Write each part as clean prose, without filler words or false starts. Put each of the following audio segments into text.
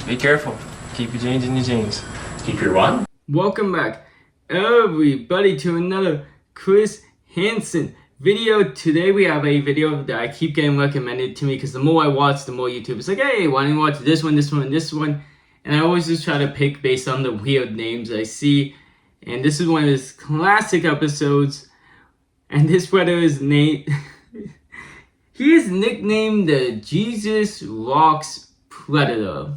Be careful. Keep your jeans in your jeans. Keep your what? Welcome back, everybody, to another Chris Hansen video. Today we have a video that I keep getting recommended to me because the more I watch, the more YouTube is like, hey, why don't you watch this one, this one, and this one? And I always just try to pick based on the weird names I see. And this is one of his classic episodes. And this brother is Nate. He is nicknamed the Jesus Rocks Predator.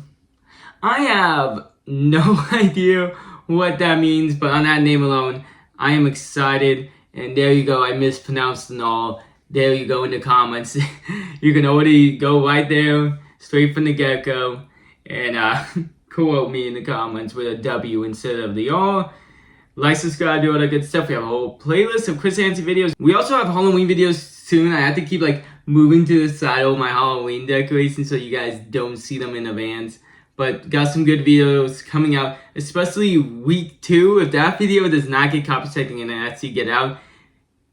I have no idea what that means, but on that name alone, I am excited. And there you go, I mispronounced and all. There you go in the comments. You can already go right there, straight from the get-go, and quote me in the comments with a W instead of the R. Like, subscribe, do all that good stuff. We have a whole playlist of Chris Hansen videos. We also have Halloween videos soon. I have to keep like moving to the side of my Halloween decorations so you guys don't see them in advance. But got some good videos coming out, especially week 2. If that video does not get copyright and actually get out,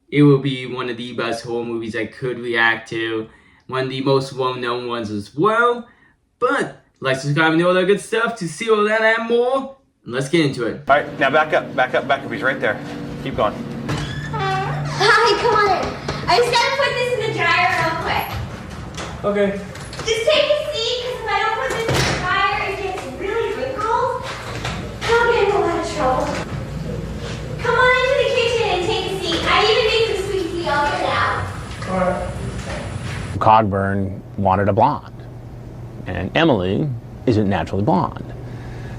it will be one of the best horror movies I could react to. One of the most well-known ones as well. But like, subscribe, and do all that good stuff to see all that and more. Let's get into it. All right, now back up, back up, back up. He's right there. Keep going. Hi, come on in. I just gotta put this in the dryer real quick. Okay. Just take a seat, because if I don't put this in the dryer, it gets really wrinkled. I'll get in a lot of trouble. Come on into the kitchen and take a seat. I even made some sweet tea. I'll get it out. All right. Cogburn wanted a blonde, and Emily isn't naturally blonde.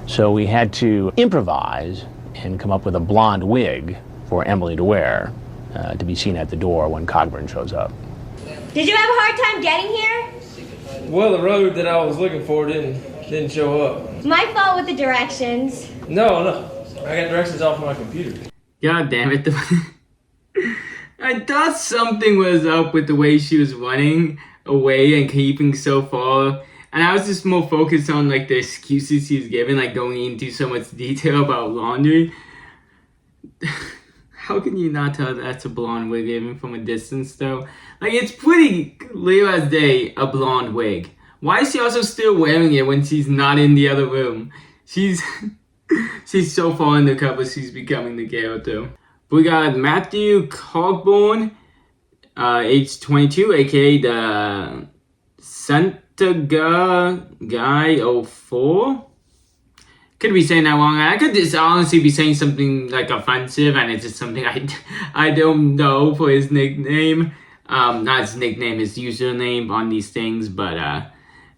So we had to improvise and come up with a blonde wig for Emily to wear to be seen at the door when Cogburn shows up. Did you have a hard time getting here? Well, the road that I was looking for didn't show up. My fault with the directions. No. I got directions off my computer. God damn it. I thought something was up with the way she was running away and keeping so far. And I was just more focused on like the excuses she's given, like going into so much detail about laundry. How can you not tell that's a blonde wig even from a distance though? Like, it's pretty clear as day a blonde wig. Why is she also still wearing it when she's not in the other room? She's so far undercover, she's becoming the character. We got Matthew Cogburn, age 22, aka the Guy 04. Could be saying that wrong. I could just honestly be saying something like offensive, and it's just something I don't know for his nickname. Not his nickname, his username on these things, but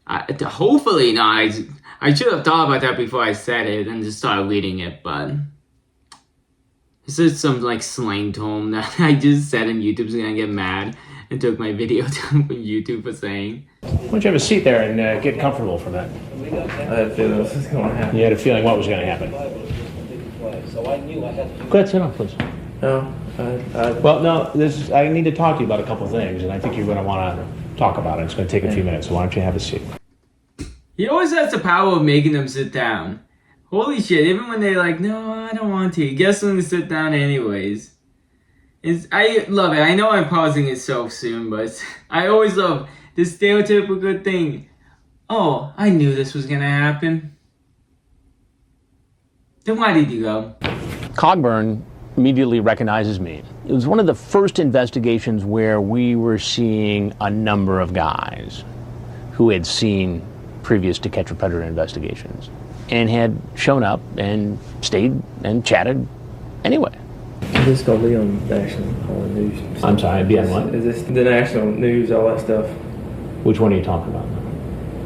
hopefully not. I should have thought about that before I said it and just started reading it, but this is some like slang term that I just said and YouTube's gonna get mad and took my video down from YouTube for saying. Why don't you have a seat there and get comfortable for that? I had a feeling this was going to happen. You had a feeling what was going to happen? Go ahead, sit down, please. No, Well, no, I need to talk to you about a couple things, and I think you're going to want to talk about it. It's going to take a few minutes, so why don't you have a seat? He always has the power of making them sit down. Holy shit, even when they're like, no, I don't want to. He gets them to sit down anyways. I love it. I know I'm pausing it so soon, but I always love this stereotypical thing. Oh, I knew this was gonna happen. Then why did you go? Cogburn immediately recognizes me. It was one of the first investigations where we were seeing a number of guys who had seen previous To Catch a Predator investigations and had shown up and stayed and chatted anyway. Is this going to be on national news? I'm sorry, be on what? Is this the national news, all that stuff? Which one are you talking about?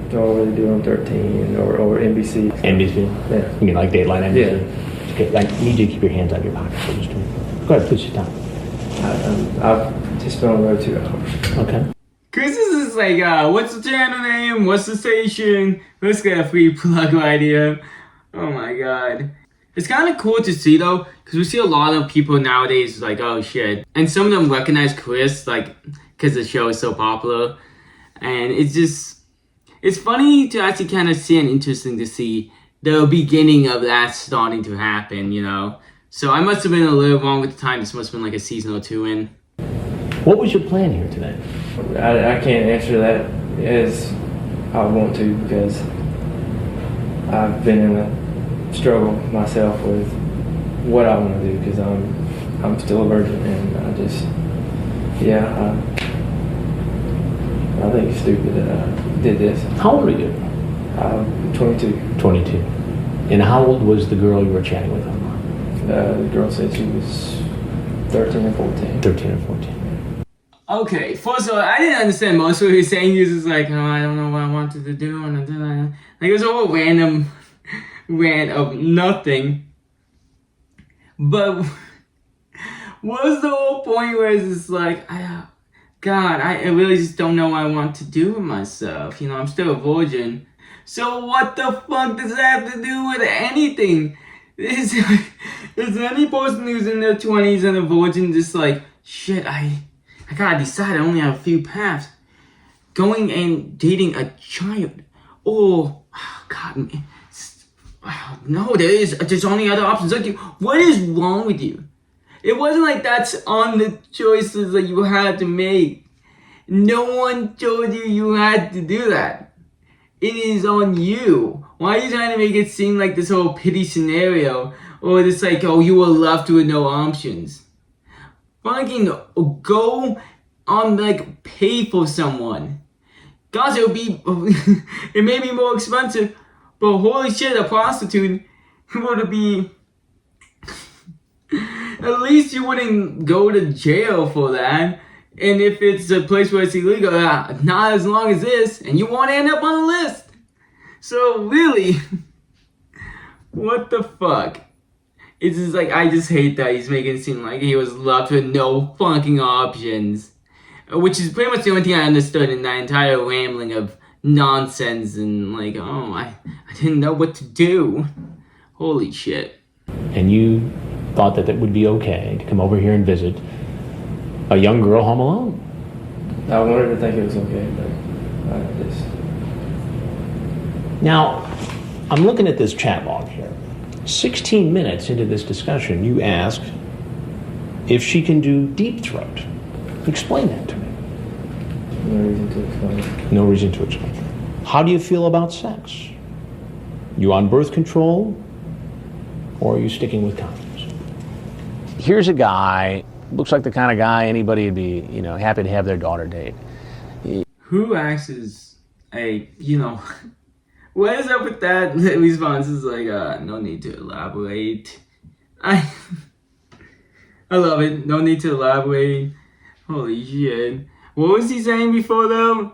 What they do on 13 or NBC? NBC? Yeah. You mean like Dateline NBC? Yeah. Okay, I need you to keep your hands out of your pockets for just a minute. Go ahead, please sit down. I've just been on the road 2 hours. Okay. Chris is just like, what's the channel name? What's the station? Let's get a free plug right here. Oh my god. It's kind of cool to see though, because we see a lot of people nowadays like, oh shit. And some of them recognize Chris, like, because the show is so popular. And it's funny to actually kind of see and interesting to see the beginning of that starting to happen, you know? So I must have been a little wrong with the time. This must have been like a season or 2 in. What was your plan here today? I can't answer that as I want to because I've been in a struggle myself with what I want to do because I'm still a virgin, and I just, I think it's stupid that I did this. How old are you? I'm 22. 22. And how old was the girl you were chatting with online? The girl said she was 13 or 14. 13 or 14. Okay, first of all, I didn't understand most of what he was saying. He was just like, oh, I don't know what I wanted to do, and like it was all random rant of nothing. But what was the whole point where it's just like, God, I really just don't know what I want to do with myself. You know, I'm still a virgin. So what the fuck does that have to do with anything? Is any person who's in their 20s and a virgin just like, shit, I gotta decide, I only have a few paths. Going and dating a child. Or, oh, God, man. No, there's only other options. Like, what is wrong with you? It wasn't like that's on the choices that you had to make. No one told you you had to do that. It is on you. Why are you trying to make it seem like this whole pity scenario? Or this like, oh, you were left with no options. Fucking go on, like, pay for someone. God, it may be more expensive, but holy shit, a prostitute would be... At least you wouldn't go to jail for that. And if it's a place where it's illegal, not as long as this, and you won't end up on the list. So really, what the fuck? It's just like, I just hate that he's making it seem like he was left with no fucking options. Which is pretty much the only thing I understood in that entire rambling of nonsense and like, oh, I didn't know what to do. Holy shit. And you thought that would be okay to come over here and visit a young girl home alone. I wanted to think it was okay, but I just... Now, I'm looking at this chat log here. 16 minutes into this discussion, you ask if she can do deep throat. Explain that to me. No reason to explain. No reason to explain. How do you feel about sex? You on birth control, or are you sticking with condoms? Here's a guy, looks like the kind of guy anybody would be, happy to have their daughter date. Who acts as a, what is up with that response? Is like, no need to elaborate. I love it. No need to elaborate. Holy shit. What was he saying before though?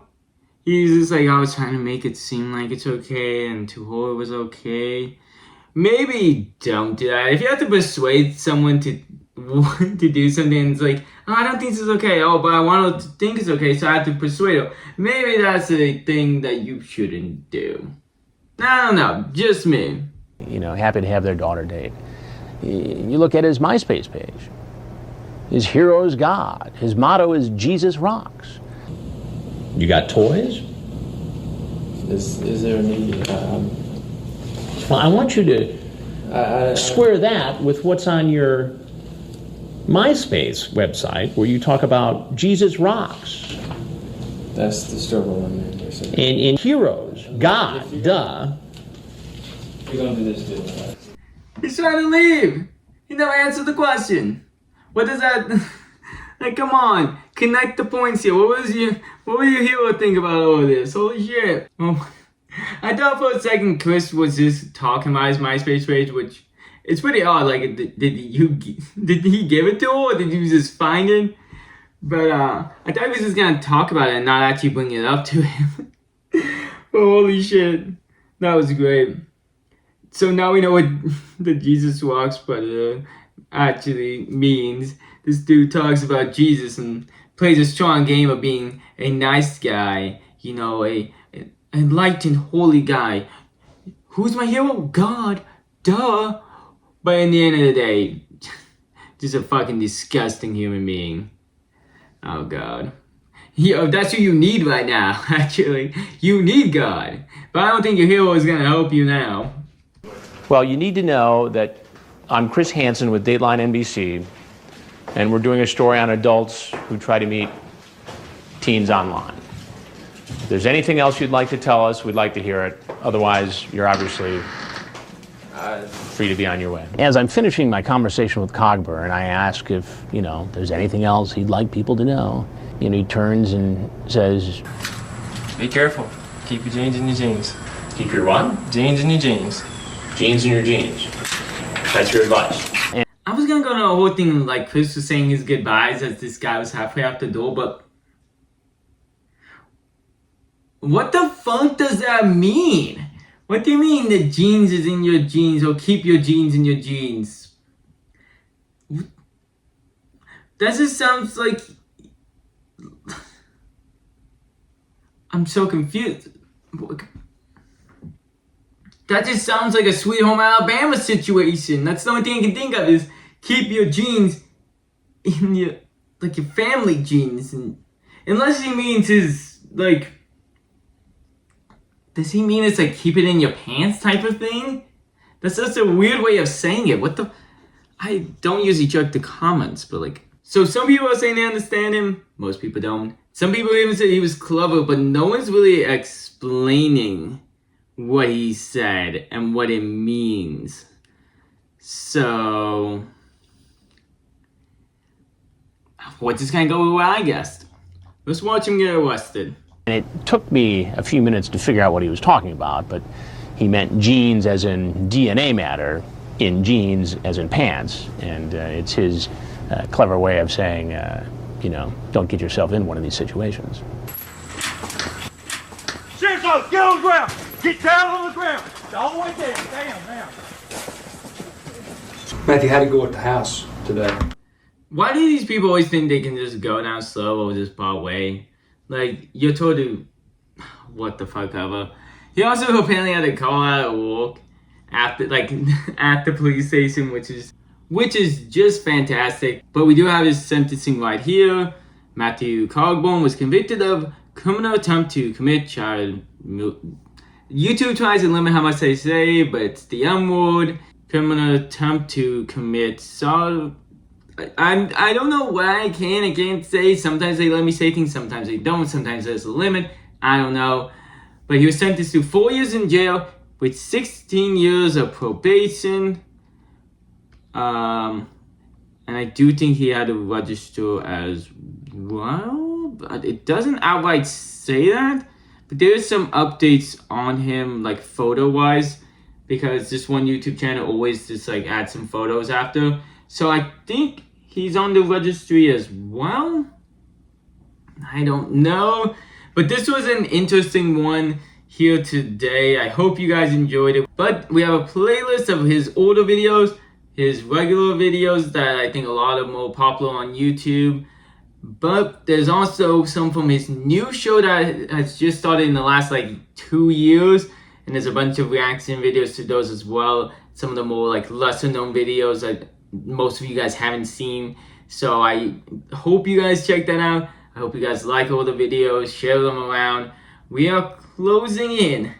He's just like, I was trying to make it seem like it's okay and to her it was okay. Maybe don't do that. If you have to persuade someone to do something, it's like, oh, I don't think this is okay. Oh, but I want her to think it's okay, so I have to persuade her. Maybe that's a thing that you shouldn't do. I don't know, just me. Happy to have their daughter date. You look at his MySpace page. His hero is God. His motto is Jesus rocks. You got toys? Is there a need? Well, I want you to square that with what's on your MySpace website, where you talk about Jesus rocks. That's the struggle I'm in. And heroes, God, duh. You're gonna do this too. He's trying to leave. He never answered the question. What does that? Like, come on, connect the points here. What would your hero think about all of this? Holy shit! Oh, I thought for a second Chris was just talking about his MySpace page, which it's pretty odd. Like, did he give it to her, or did you just find it? But I thought he was just gonna talk about it and not actually bring it up to him. But holy shit, that was great. So now we know what the Jesus Walks but actually means. This dude talks about Jesus and plays a strong game of being a nice guy, a enlightened, holy guy. Who's my hero? God, duh. But in the end of the day, just a fucking disgusting human being. Oh God. That's who you need right now, actually. You need God. But I don't think your hero is gonna help you now. Well, you need to know that I'm Chris Hansen with Dateline NBC, and we're doing a story on adults who try to meet teens online. If there's anything else you'd like to tell us, we'd like to hear it. Otherwise, you're obviously free to be on your way. As I'm finishing my conversation with Cogburn, I ask if, there's anything else he'd like people to know. He turns and says, Be careful. Keep your jeans in your jeans. keep your what? Jeans in your jeans. Jeans in your jeans. That's your advice. I was gonna go to a whole thing like Chris was saying his goodbyes as this guy was halfway out the door, but what the fuck does that mean? What do you mean the jeans is in your jeans, or keep your jeans in your jeans? That just sounds like... I'm so confused. That just sounds like a Sweet Home Alabama situation. That's the only thing I can think of is keep your jeans in your, like your family jeans. And unless he means his, like, does he mean it's like keep it in your pants type of thing? That's just a weird way of saying it. What the, I don't usually check the comments, but like, so some people are saying they understand him. Most people don't. Some people even say he was clever, but no one's really explaining what he said and what it means. So we're just gonna go with what I guessed. Let's watch him get arrested. And it took me a few minutes to figure out what he was talking about, but he meant jeans as in DNA matter, in jeans as in pants, and it's his clever way of saying, don't get yourself in one of these situations. Seriously, get on the ground. Get down on the ground. All the way down. Down. Matthew, how'd it go at the house today? Why do these people always think they can just go down slow or just part way? Like, you're told to... What the fuck ever. He also apparently had to call out at work after, like, at the police station, which is just fantastic. But we do have his sentencing right here. Matthew Cogburn was convicted of criminal attempt to commit child... YouTube tries to limit how much they say, but it's the M word. Criminal attempt to commit I don't know what I can and can't say. Sometimes they let me say things, sometimes they don't. Sometimes there's a limit. I don't know. But he was sentenced to 4 years in jail with 16 years of probation. And I do think he had to register as well. But it doesn't outright say that. But there's some updates on him, like photo-wise. Because this one YouTube channel always just like adds some photos after. So I think he's on the registry as well. I don't know. But this was an interesting one here today. I hope you guys enjoyed it. But we have a playlist of his older videos, his regular videos that I think a lot of them are popular on YouTube. But there's also some from his new show that has just started in the last like 2 years. And there's a bunch of reaction videos to those as well. Some of the more like lesser known videos that most of you guys haven't seen. So I hope you guys check that out. I hope you guys like all the videos, share them around. We are closing in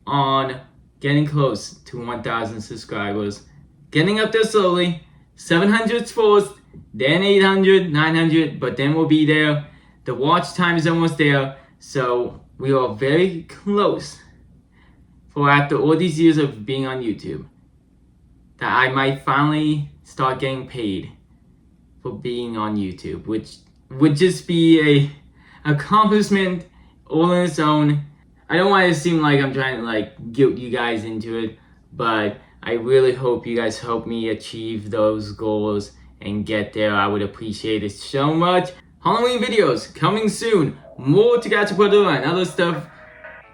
on getting close to 1,000 subscribers. Getting up there slowly. 700's first, then 800, 900, but then we'll be there. The watch time is almost there. So we are very close. For after all these years of being on YouTube, that I might finally start getting paid for being on YouTube, which would just be a accomplishment all on its own. I don't want it to seem like I'm trying to like guilt you guys into it, but I really hope you guys help me achieve those goals and get there. I would appreciate it so much. Halloween videos coming soon. More to catch up with and other stuff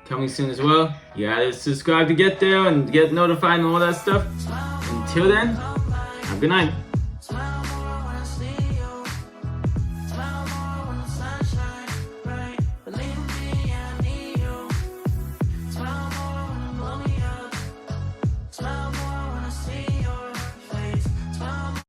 coming soon as well. You gotta subscribe to get there and get notified and all that stuff. Until then, have a good night.